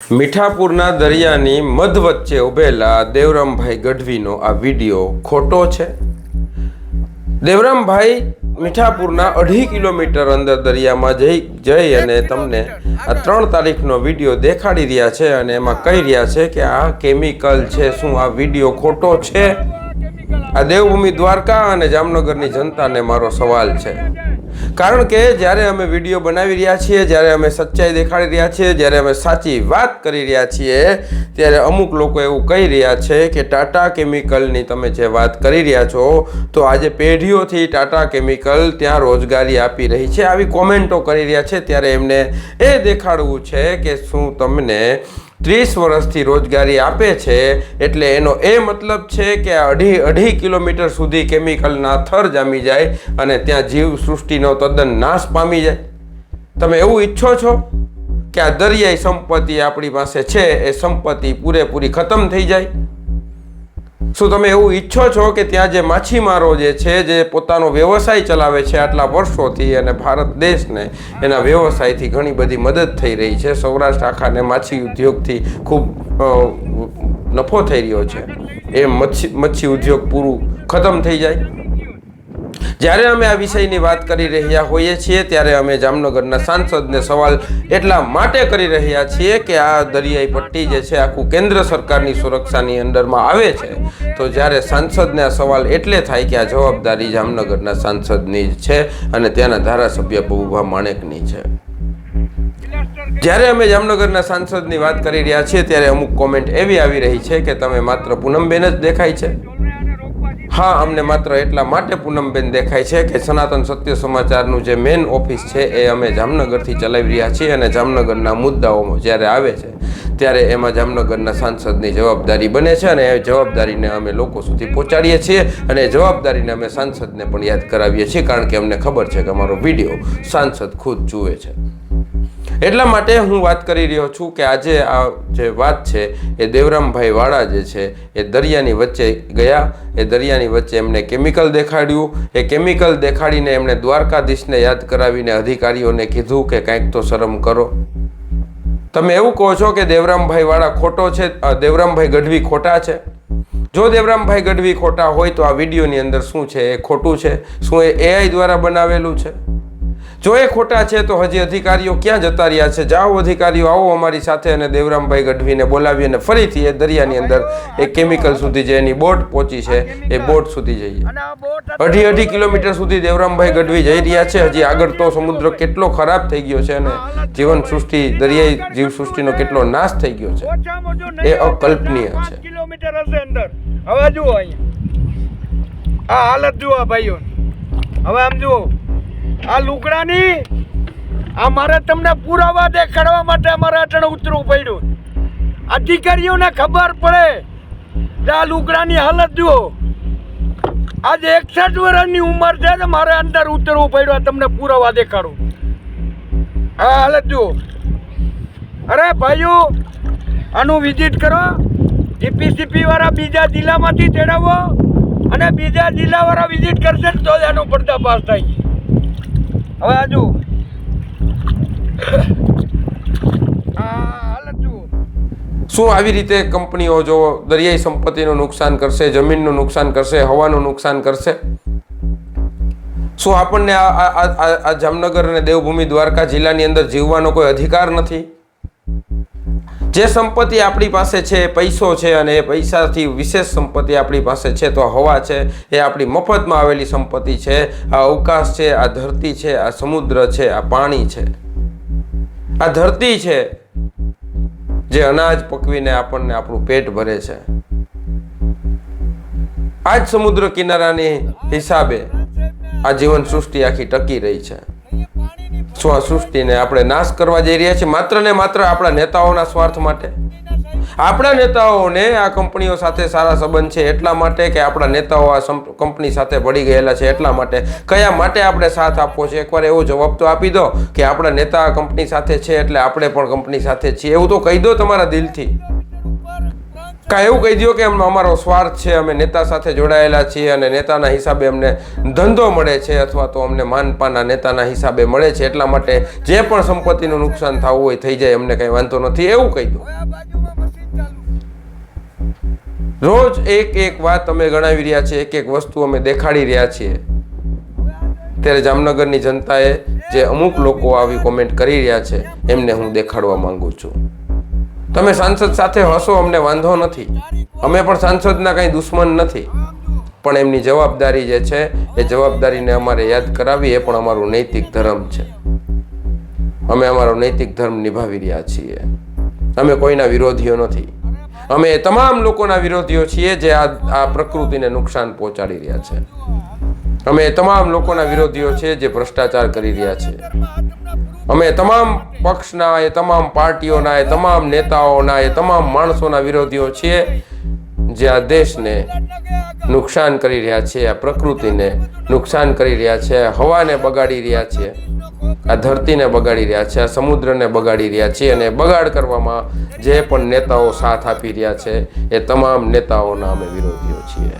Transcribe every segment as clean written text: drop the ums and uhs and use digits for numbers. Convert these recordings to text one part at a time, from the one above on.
મીઠાપુરના દરિયાની મધ વચ્ચે ઉભેલા દેવરામભાઈ ગઢવીનો આ વિડીયો ખોટો છે। દેવરામભાઈ મીઠાપુરના 2.5 કિલોમીટર અંદર દરિયામાં જઈ અને તમને આ 3 તારીખનો વિડીયો દેખાડી રહ્યા છે અને એમાં કહી રહ્યા છે કે આ કેમિકલ છે। શું આ વિડીયો ખોટો છે? આ દેવભૂમિ દ્વારકા અને જામનગરની જનતાને મારો સવાલ છે, કારણ કે જ્યારે અમે વિડીયો બનાવી રહ્યા છીએ, જ્યારે અમે સચ્ચાઈ દેખાડી રહ્યા છીએ, જ્યારે અમે સાચી વાત કરી રહ્યા છીએ, ત્યારે અમુક લોકો એવું કહી રહ્યા છે કે ટાટા કેમિકલની તમે જે વાત કરી રહ્યા છો તો આજે પેઢીઓથી ટાટા કેમિકલ ત્યાં રોજગારી આપી રહી છે, આવી કોમેન્ટો કરી રહ્યા છે। ત્યારે એમને એ દેખાડવું છે કે શું તમને 30 વર્ષથી રોજગારી આપે છે એટલે એનો એ મતલબ છે કે 2.5 કિલોમીટર સુધી કેમિકલના થર જામી જાય અને ત્યાં જીવ સૃષ્ટિનો તદ્દન નાશ પામી જાય। તમે એવું ઈચ્છો છો કે આ દરિયાઈ સંપત્તિ આપણી પાસે છે એ સંપત્તિ પૂરેપૂરી ખતમ થઈ જાય? શું તમે એવું ઈચ્છો છો કે ત્યાં જે માછીમારો જે છે, જે પોતાનો વ્યવસાય ચલાવે છે આટલા વર્ષોથી, અને ભારત દેશને એના વ્યવસાયથી ઘણી બધી મદદ થઈ રહી છે, સૌરાષ્ટ્ર આખાને માછી ઉદ્યોગથી ખૂબ નફો થઈ રહ્યો છે, એ મચ્છી ઉદ્યોગ પૂરું ખતમ થઈ જાય? જ્યારે અમે આ વિષયની વાત કરી રહ્યા હોઈએ છીએ ત્યારે અમે જામનગરના સાંસદને સવાલ એટલા માટે કરી રહ્યા છીએ કે આ દરિયાઈ પટ્ટી જે છે આખું કેન્દ્ર સરકારની સુરક્ષાની અંડરમાં આવે છે, તો જ્યારે સાંસદને આ સવાલ એટલે થાય કે આ જવાબદારી જામનગરના સાંસદની જ છે અને ત્યાંના ધારાસભ્ય ભૂભા માણેકની છે। જ્યારે અમે જામનગરના સાંસદની વાત કરી રહ્યા છીએ ત્યારે અમુક કોમેન્ટ એવી આવી રહી છે કે તમે માત્ર પૂનમબેન જ દેખાય છે। હા, અમને માત્ર એટલા માટે પૂનમબેન દેખાય છે કે સનાતન સત્ય સમાચારનું જે મેન ઓફિસ છે એ અમે જામનગરથી ચલાવી રહ્યા છીએ અને જામનગરના મુદ્દાઓ જ્યારે આવે છે ત્યારે એમાં જામનગરના સાંસદની જવાબદારી બને છે અને એ જવાબદારીને અમે લોકો સુધી પહોંચાડીએ છીએ અને એ જવાબદારીને અમે સાંસદને પણ યાદ કરાવીએ છીએ, કારણ કે અમને ખબર છે કે અમારો વિડીયો સાંસદ ખુદ જુએ છે। એટલા માટે હું વાત કરી રહ્યો છું કે આજે આ જે વાત છે એ દેવરામભાઈ વાળા જે છે એ દરિયાની વચ્ચે ગયા, એ દરિયાની વચ્ચે એમને કેમિકલ દેખાડ્યું, એ કેમિકલ દેખાડીને એમણે દ્વારકાધીશને યાદ કરાવીને અધિકારીઓને કીધું કે કંઈક તો શરમ કરો। તમે એવું કહો છો કે દેવરામભાઈ વાળા ખોટો છે, દેવરામભાઈ ગઢવી ખોટા છે? જો દેવરામભાઈ ગઢવી ખોટા હોય તો આ વિડીયોની અંદર શું છે એ ખોટું છે? શું એ AI દ્વારા બનાવેલું છે? જો એ ખોટા છે તો હજી અધિકારીઓ ક્યાં જતા રહ્યા છે? જાઓ અધિકારીઓ, આવો અમારી સાથે અને દેવરામભાઈ ગઢવીને બોલાવી અને ફરીથી એ દરિયાની અંદર એ કેમિકલ સુધી જે એની બોટ પહોંચી છે એ બોટ સુધી જઈએ। 2.5 કિલોમીટર સુધી દેવરામભાઈ ગઢવી જઈ રહ્યા છે। હજી આગળ તો સમુદ્ર કેટલો ખરાબ થઈ ગયો છે અને જીવન સૃષ્ટિ, દરિયાઈ જીવ સૃષ્ટિનો કેટલો નાશ થઈ ગયો છે એ અકલ્પનીય છે। કિલોમીટર હશે અંદર। હવે જુઓ અહીંયા આ હાલત જુઓ ભાઈઓ, હવે આમ જુઓ આ લુગડાની, આ મારે તમને પુરાવા દેખાડવા માટે અમારે અટણ ઉતરવું પડ્યું। અધિકારીઓને ખબર પડે કે આ લુગડાની હાલત જુઓ, આજે 61 વર્ષની ઉંમર છે તો મારે અંદર ઉતરવું પડ્યું તમને પુરાવા દેખાડું। આ હાલત જુઓ। અરે ભાઈઓ, આનું વિઝિટ કરો, જીપીસીપી વાળા બીજા જિલ્લામાંથી ચડાવો અને બીજા જિલ્લાવાળા વિઝિટ કરશે તો એનો પર્દાફાશ થાય। હવે આજુ શું આવી રીતે કંપનીઓ જો દરિયાઈ સંપત્તિનું નુકસાન કરશે, જમીનનું નુકસાન કરશે, હવાનું નુકસાન કરશે? શું આપણને આ જામનગર અને દેવભૂમિ દ્વારકા જિલ્લાની અંદર જીવવાનો કોઈ અધિકાર નથી? જે સંપત્તિ આપણી પાસે છે એ પૈસો છે અને એ પૈસાથી વિશેષ સંપત્તિ આપણી પાસે છે તો હવા છે, એ આપણી મફતમાં આવેલી સંપત્તિ છે। આ અવકાશ છે, આ ધરતી છે, આ સમુદ્ર છે, આ પાણી છે, આ ધરતી છે જે અનાજ પકવીને આપણને આપણું પેટ ભરે છે। આ જ સમુદ્ર કિનારાની હિસાબે આ જીવન સૃષ્ટિ આખી ટકી રહી છે। શું આ સૃષ્ટિને આપણે નાશ કરવા જઈ રહ્યા છીએ માત્ર ને માત્ર આપણા નેતાઓના સ્વાર્થ માટે? આપણા નેતાઓને આ કંપનીઓ સાથે સારા સંબંધ છે એટલા માટે કે આપણા નેતાઓ આ કંપની સાથે ભળી ગયેલા છે એટલા માટે? કયા માટે આપણે સાથ આપવો છે? એકવાર એવો જવાબ તો આપી દો કે આપણા નેતા આ કંપની સાથે છે એટલે આપણે પણ કંપની સાથે છીએ, એવું તો કહી દો તમારા દિલથી। કાં એવું કહી દો કે અમારો સ્વાર્થ છે, અમે નેતા સાથે જોડાયેલા છીએ અને નેતાના હિસાબે અમને ધંધો મળે છે અથવા તો અમને માનપાના નેતાના હિસાબે મળે છે, એટલા માટે જે પણ સંપત્તિનું નુકસાન થવું હોય થઈ જાય, અમને કંઈ વાંધો નથી, એવું કહી દો. રોજ એક વાત અમે ગણાવી રહ્યા છીએ, એક વસ્તુ અમે દેખાડી રહ્યા છીએ. ત્યારે જામનગરની જનતાએ જે અમુક લોકો આવી કોમેન્ટ કરી રહ્યા છે એમને હું દેખાડવા માંગુ છું. તમે સાંસદ સાથે હશો, અમને વાંધો નથી, અમે પણ સાંસદના કંઈ દુશ્મન નથી, પણ એમની જવાબદારી જે છે એ જવાબદારીને અમારે યાદ કરાવી, એ પણ અમારું નૈતિક ધર્મ છે. અમે અમારો નૈતિક ધર્મ નિભાવી રહ્યા છીએ. અમે કોઈના વિરોધીઓ નથી. અમે એ તમામ લોકોના વિરોધીઓ છીએ જે આ પ્રકૃતિને નુકસાન પહોંચાડી રહ્યા છે. અમે એ તમામ લોકોના વિરોધીઓ છે જે ભ્રષ્ટાચાર કરી રહ્યા છે. અમે તમામ પક્ષના, એ તમામ પાર્ટીઓના, એ તમામ નેતાઓના, એ તમામ માણસોના વિરોધીઓ છીએ જે આ દેશને નુકસાન કરી રહ્યા છે, આ પ્રકૃતિને નુકસાન કરી રહ્યા છે, હવાને બગાડી રહ્યા છે, આ ધરતીને બગાડી રહ્યા છે, આ સમુદ્રને બગાડી રહ્યા છે. અને બગાડ કરવામાં જે પણ નેતાઓ સાથ આપી રહ્યા છે એ તમામ નેતાઓના અમે વિરોધીઓ છીએ.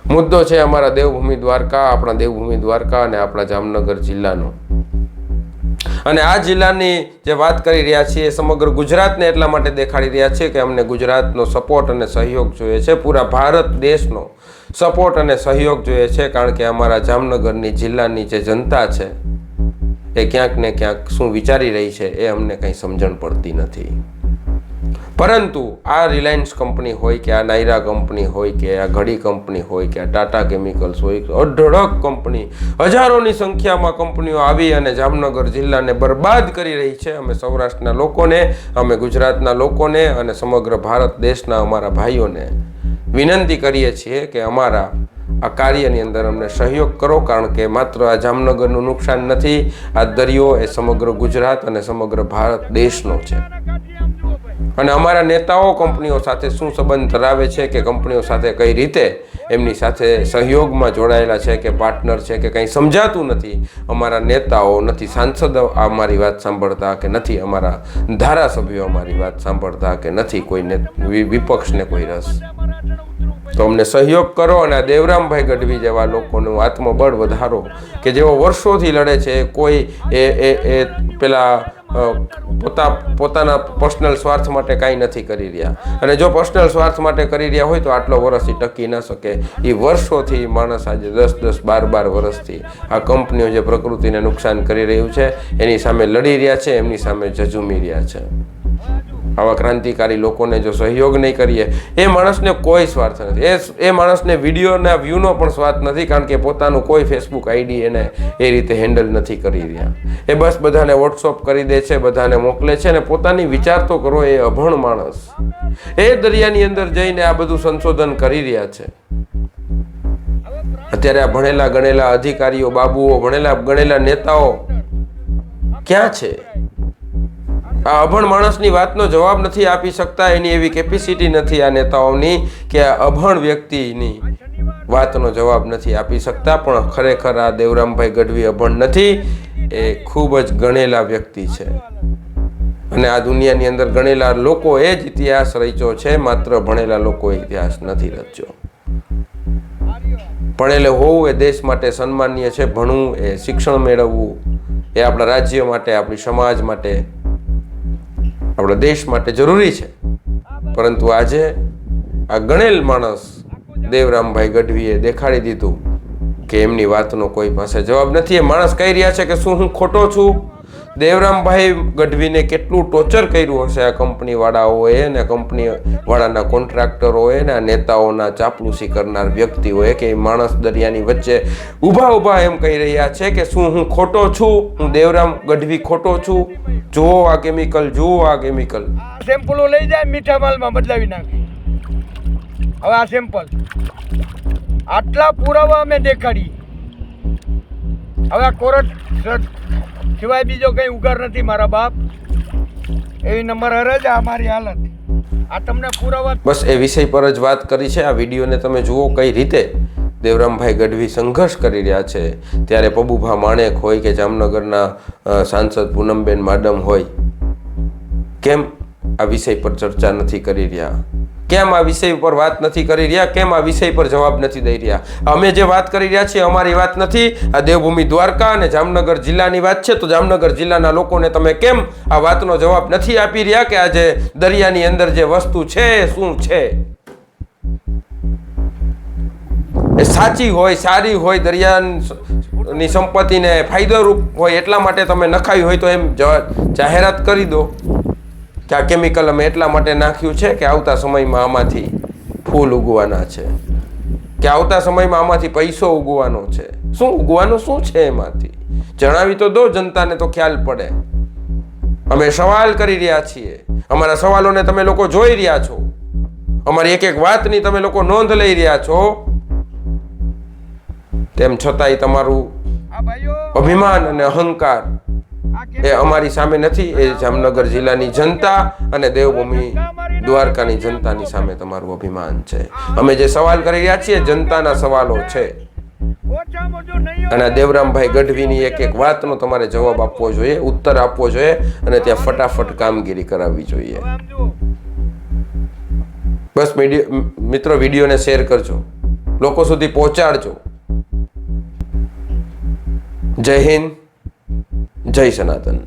મુદ્દો છે અમારા દેવભૂમિ દ્વારકા, આપણા દેવભૂમિ દ્વારકા અને આપણા જામનગર જિલ્લાનો. અને આ જિલ્લાની જે વાત કરી રહ્યા છીએ સમગ્ર ગુજરાતને એટલા માટે દેખાડી રહ્યા છે કે અમને ગુજરાતનો સપોર્ટ અને સહયોગ જોઈએ છે, પૂરા ભારત દેશનો સપોર્ટ અને સહયોગ જોઈએ છે, કારણ કે અમારા જામનગરની જિલ્લાની જે જનતા છે એ ક્યાંક ને ક્યાંક શું વિચારી રહી છે એ અમને કંઈ સમજણ પડતી નથી. પરંતુ આ રિલાયન્સ કંપની હોય કે આ નાયરા કંપની હોય કે આ ઘડી કંપની હોય કે આ ટાટા કેમિકલ્સ હોય, અઢળક કંપની, હજારોની સંખ્યામાં કંપનીઓ આવી અને જામનગર જિલ્લાને બરબાદ કરી રહી છે. અમે સૌરાષ્ટ્રના લોકોને, અમે ગુજરાતના લોકોને અને સમગ્ર ભારત દેશના અમારા ભાઈઓને વિનંતી કરીએ છીએ કે અમારા આ કાર્યની અંદર અમને સહયોગ કરો, કારણ કે માત્ર આ જામનગરનું નુકસાન નથી, આ દરિયો એ સમગ્ર ગુજરાત અને સમગ્ર ભારત દેશનો છે. અને અમારા નેતાઓ કંપનીઓ સાથે શું સંબંધ ધરાવે છે કે કંપનીઓ સાથે કઈ રીતે એમની સાથે સહયોગમાં જોડાયેલા છે કે પાર્ટનર છે કે કંઈ સમજાતું નથી. અમારા નેતાઓ નથી, સાંસદ અમારી વાત સાંભળતા કે નથી, અમારા ધારાસભ્યો અમારી વાત સાંભળતા કે નથી, કોઈને વિપક્ષને કોઈ રસ. તો અમને સહયોગ કરો અને આ દેવરામભાઈ ગઢવી જેવા લોકોનું આત્મબળ વધારો કે જેઓ વર્ષોથી લડે છે. કોઈ એ પેલા પોતાના પર્સનલ સ્વાર્થ માટે કાંઈ નથી કરી રહ્યા, અને જો પર્સનલ સ્વાર્થ માટે કરી રહ્યા હોય તો આટલો વર્ષથી ટકી ન શકે. એ વર્ષોથી માણસ આજે 10-10, 12-12 વર્ષથી આ કંપનીઓ જે પ્રકૃતિને નુકસાન કરી રહ્યું છે એની સામે લડી રહ્યા છે, એમની સામે ઝઝૂમી રહ્યા છે. આવા ક્રાંતિકારી લોકોને જો સહયોગ નહીં કરીએ, એ માણસને કોઈ સ્વાર્થ નથી, એ માણસને વિડીયોના વ્યૂનો પણ સ્વાર્થ નથી, કારણ કે પોતાનું કોઈ ફેસબુક આઈડી એને એ રીતે હેન્ડલ નથી કરી રહ્યા. એ બસ બધાને વોટ્સઅપ કરી દે છે, બધાને મોકલે છે, અને પોતાની વિચાર તો કરો. એ અભણ માણસ એ દરિયાની અંદર જઈને આ બધું સંશોધન કરી રહ્યા છે. અત્યારે આ ભણેલા ગણેલા અધિકારીઓ, બાબુઓ, ભણેલા ગણેલા નેતાઓ ક્યાં છે? આ અભણ માણસની વાતનો જવાબ નથી આપી શકતા, એની એવી કેપેસિટી નથી આ નેતાઓની કે આ અભણ વ્યક્તિની વાતનો જવાબ નથી આપી શકતા. પણ ખરેખર આ દેવરામભાઈ ગઢવી અભણ નથી, એ ખૂબ જ ગણેલા વ્યક્તિ છે. અને આ દુનિયાની અંદર ગણેલા લોકો એ જ ઇતિહાસ રચ્યો છે, માત્ર ભણેલા લોકોએ ઇતિહાસ નથી રચ્યો. ભણેલે હોવું એ દેશ માટે સન્માનીય છે, ભણવું એ શિક્ષણ મેળવવું એ આપણા રાજ્ય માટે, આપણી સમાજ માટે, આપણા દેશ માટે જરૂરી છે. પરંતુ આજે આ ગણેલ માણસ દેવરામભાઈ ગઢવીએ દેખાડી દીધું કે એમની વાતનો કોઈ પાસે જવાબ નથી. એ માણસ કહી રહ્યા છે કે શું હું ખોટો છું? દેવરામભાઈ ગઢવીને કેટલું ટોર્ચર કર્યું હશે આ કંપનીવાળાઓએ અને કંપનીવાળાના કોન્ટ્રાક્ટરોએ ને આ નેતાઓના ચાપલુસી કરનાર વ્યક્તિઓએ કે માણસ દરિયાની વચ્ચે ઊભા એમ કહી રહ્યા છે કે શું હું ખોટો છું? હું દેવરામ ગઢવી ખોટો છું? જુઓ આ કેમિકલ, જુઓ આ કેમિકલ. સેમ્પલો લઈ જાય, મીઠા માલમાં બદલાવી નાખે. હવે આ સેમ્પલ, આટલા પુરાવા અમે દેખાડી. હવે આ કોર્ટ સિવાય બીજો કઈ ઉગાર નથી મારા બાપ. એવી નંબર હરજ આ મારી હાલત. આ તમને પુરાવા બસ એ વિષય પર જ વાત કરી છે. આ વિડીયોને તમે જુઓ કઈ રીતે દેવરામભાઈ ગઢવી સંઘર્ષ કરી રહ્યા છે. ત્યારે પબુભા માણેક હોય કે જામનગરના સાંસદ પૂનમબેન માડમ હોય, કેમ આ વિષય પર ચર્ચા નથી કરી રહ્યા? કેમ આ વિષય ઉપર વાત નથી કરી રહ્યા, કેમ આ વિષય પર જવાબ નથી દઈ રહ્યા? અમે જે વાત કરી રહ્યા છીએ અમારી વાત નથી, આ દેવભૂમિ દ્વારકા અને જામનગર જિલ્લાની વાત છે. તો જામનગર જિલ્લાના લોકોને તમે કેમ આ વાતનો જવાબ નથી આપી રહ્યા કે આ જે દરિયાની અંદર જે વસ્તુ છે એ શું છે, એ સાચી હોય, સારી હોય, દરિયાની સંપત્તિને ફાયદારૂપ હોય એટલા માટે તમે નખાયું હોય તો એમ જાહેરાત કરી દો કે આ કેમિકલ અમે એટલા માટે નાખ્યું છે કે આવતા સમયમાં આમાંથી ફૂલ ઉગવાના છે, કે આવતા સમયમાં આમાંથી પૈસો ઉગવાનો છે. શું ઉગવાનું શું છે એમાંથી? જણાવી તો દો, જનતાને તો ખ્યાલ પડે. અમે સવાલ કરી રહ્યા છીએ, અમારા સવાલોને તમે લોકો જોઈ રહ્યા છો, અમારી એક એક વાતની તમે લોકો નોંધ લઈ રહ્યા છો. તેમ છતાંય તમારું અભિમાન અને અહંકાર એ અમારી સામે નથી, એ જામનગર જિલ્લાની જનતા અને દેવભૂમિ દ્વારકાની જનતાની સામે તમારું અભિમાન છે. અમે જે સવાલ કરી રહ્યા છીએ જનતાના સવાલો છે, અને આ દેવરામભાઈ ગઢવીની એક એક વાતનો તમારે જવાબ આપવો જોઈએ, ઉત્તર આપવો જોઈએ, અને ત્યાં ફટાફટ કામગીરી કરાવવી જોઈએ. બસ મિત્રો, વિડીયોને શેર કરજો, લોકો સુધી પહોંચાડજો. જય હિન્દ, જય સનાતન.